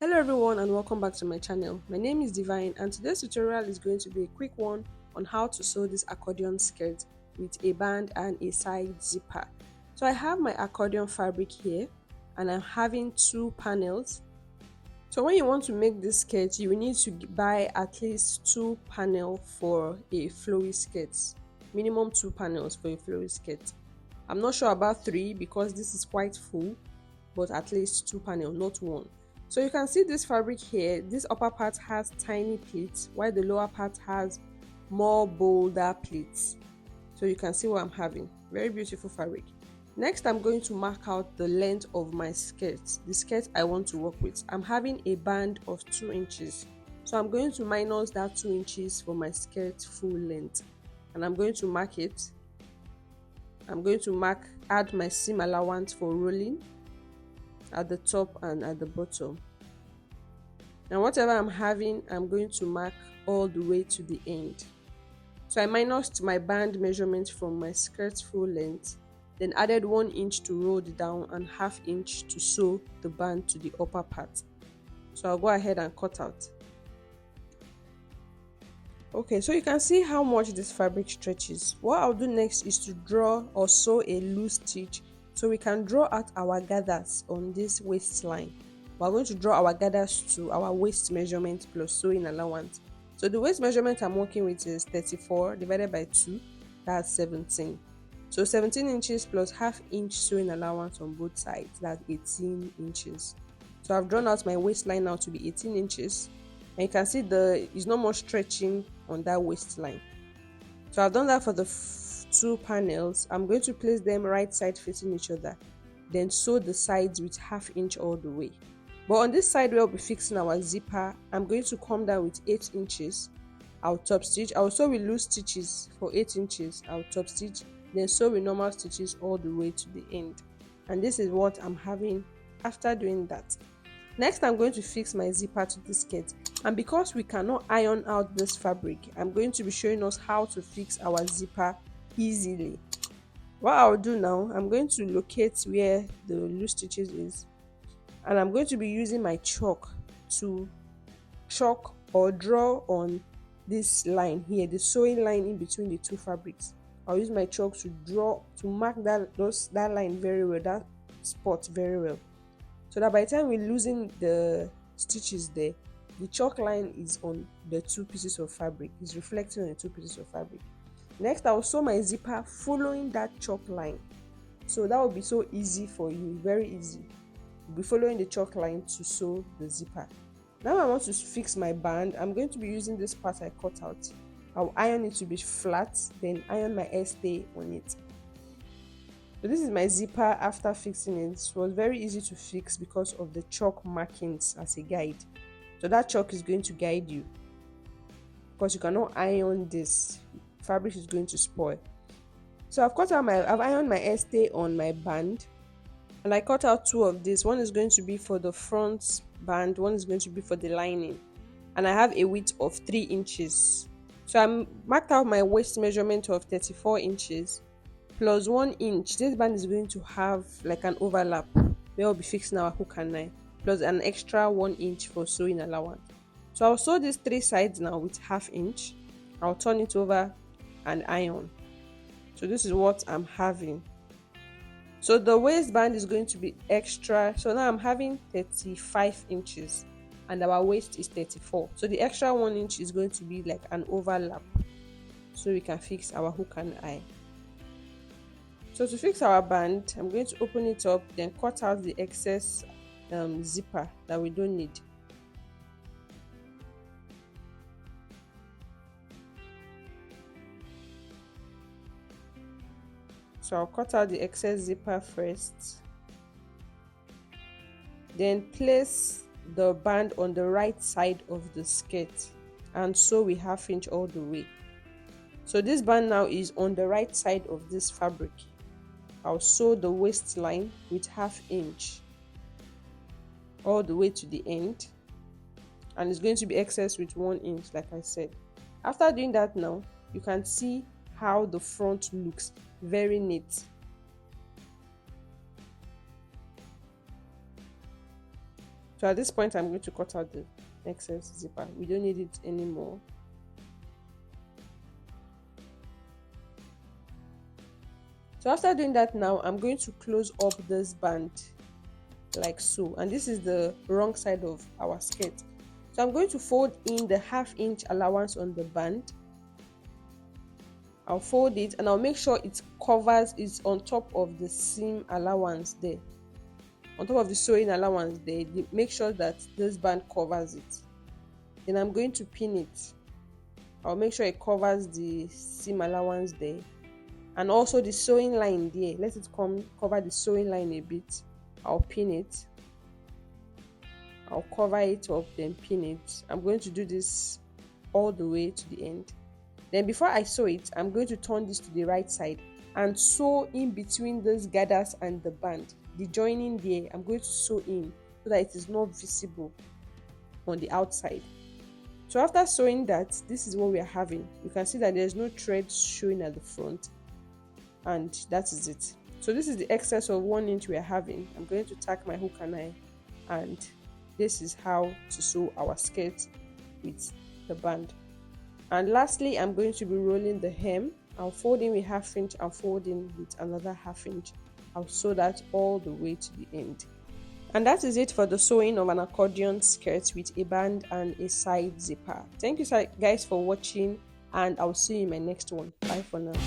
Hello everyone and welcome back to my channel. My name is Divine and today's tutorial is going to be a quick one on how to sew this accordion skirt with a band and a side zipper. So I have my accordion fabric here and I'm having two panels. So when you want to make this skirt, you will need to buy at least two panels for a flowy skirt. Minimum two panels for a flowy skirt. I'm not sure about three because this is quite full, but at least two panel, not one. So you can see this fabric here. This upper part has tiny pleats while the lower part has more bolder pleats. So you can see what I'm having. Very beautiful fabric. Next, I'm going to mark out the length of my skirt, the skirt I want to work with. I'm having a band of 2 inches. So I'm going to minus that 2 inches for my skirt full length. And I'm going to mark it. I'm going to add my seam allowance for rolling at the top and at the bottom. Now whatever I'm having, I'm going to mark all the way to the end. So I minused my band measurement from my skirt full length, then added 1 inch to roll it down and ½ inch to sew the band to the upper part. So I'll go ahead and cut out. Okay, so you can see how much this fabric stretches. What I'll do next is to draw or sew a loose stitch so we can draw out our gathers on this waistline. We're going to draw our gathers to our waist measurement plus sewing allowance. So the waist measurement I'm working with is 34 divided by 2, that's 17. So 17 inches plus ½ inch sewing allowance on both sides, that's 18 inches. So I've drawn out my waistline now to be 18 inches. And you can see it's not much stretching on that waistline. So I've done that for the two panels. I'm going to place them right side facing each other, then sew the sides with ½ inch all the way. But on this side where we'll be fixing our zipper, I'm going to come down with 8 inches. I'll top stitch. I'll sew with loose stitches for 8 inches. I'll top stitch, then sew with normal stitches all the way to the end. And this is what I'm having after doing that. Next, I'm going to fix my zipper to this skirt. And because we cannot iron out this fabric, I'm going to be showing us how to fix our zipper easily. What I'll do now, I'm going to locate where the loose stitches is, and I'm going to be using my chalk to chalk or draw on this line here, the sewing line in between the two fabrics. I'll use my chalk to mark that line very well, that spot very well, so that by the time we're losing the stitches there, the chalk line is on the two pieces of fabric, is reflecting on the two pieces of fabric. Next, I'll sew my zipper following that chalk line. So that will be so easy for you, very easy. You'll be following the chalk line to sew the zipper. Now I want to fix my band. I'm going to be using this part I cut out. I'll iron it to be flat, then iron my hairstay on it. So this is my zipper after fixing it. It was very easy to fix because of the chalk markings as a guide. So that chalk is going to guide you, because you cannot iron this. Fabric is going to spoil. So I've ironed my hairstay on my band, and I cut out two of these. One is going to be for the front band, one is going to be for the lining, and I have a width of 3 inches. So I marked out my waist measurement of 34 inches plus 1 inch. This band is going to have like an overlap where we'll be fixing our hook and eye, plus an extra 1 inch for sewing allowance. So I'll sew these three sides now with ½ inch. I'll turn it over and iron. So this is what I'm having. So the waistband is going to be extra. So now I'm having 35 inches and our waist is 34. So the extra 1 inch is going to be like an overlap, so we can fix our hook and eye. So to fix our band, I'm going to open it up, then cut out the excess zipper that we don't need. So I'll cut out the excess zipper first, then place the band on the right side of the skirt and sew with ½ inch all the way. So this band now is on the right side of this fabric. I'll sew the waistline with ½ inch all the way to the end, and it's going to be excess with 1 inch like I said. After doing that, now you can see how the front looks, very neat. So at this point, I'm going to cut out the excess zipper. We don't need it anymore. So after doing that now, I'm going to close up this band like so. And this is the wrong side of our skirt. So I'm going to fold in the 1/2 inch allowance on the band. I'll fold it and I'll make sure it covers, it's on top of the seam allowance there. On top of the sewing allowance there, make sure that this band covers it. Then I'm going to pin it. I'll make sure it covers the seam allowance there. And also the sewing line there. Let it cover the sewing line a bit. I'll pin it. I'll cover it up, then pin it. I'm going to do this all the way to the end. Then before I sew it, I'm going to turn this to the right side and sew in between those gathers and the band. The joining there, I'm going to sew in so that it is not visible on the outside. So after sewing that, this is what we are having. You can see that there's no thread showing at the front, and that is it. So this is the excess of 1 inch we are having. I'm going to tack my hook and eye, and this is how to sew our skirt with the band. And lastly, I'm going to be rolling the hem. I'll fold in with 1/2 inch and fold in with another 1/2 inch. I'll sew that all the way to the end. And that is it for the sewing of an accordion skirt with a band and a side zipper. Thank you guys for watching, and I'll see you in my next one. Bye for now.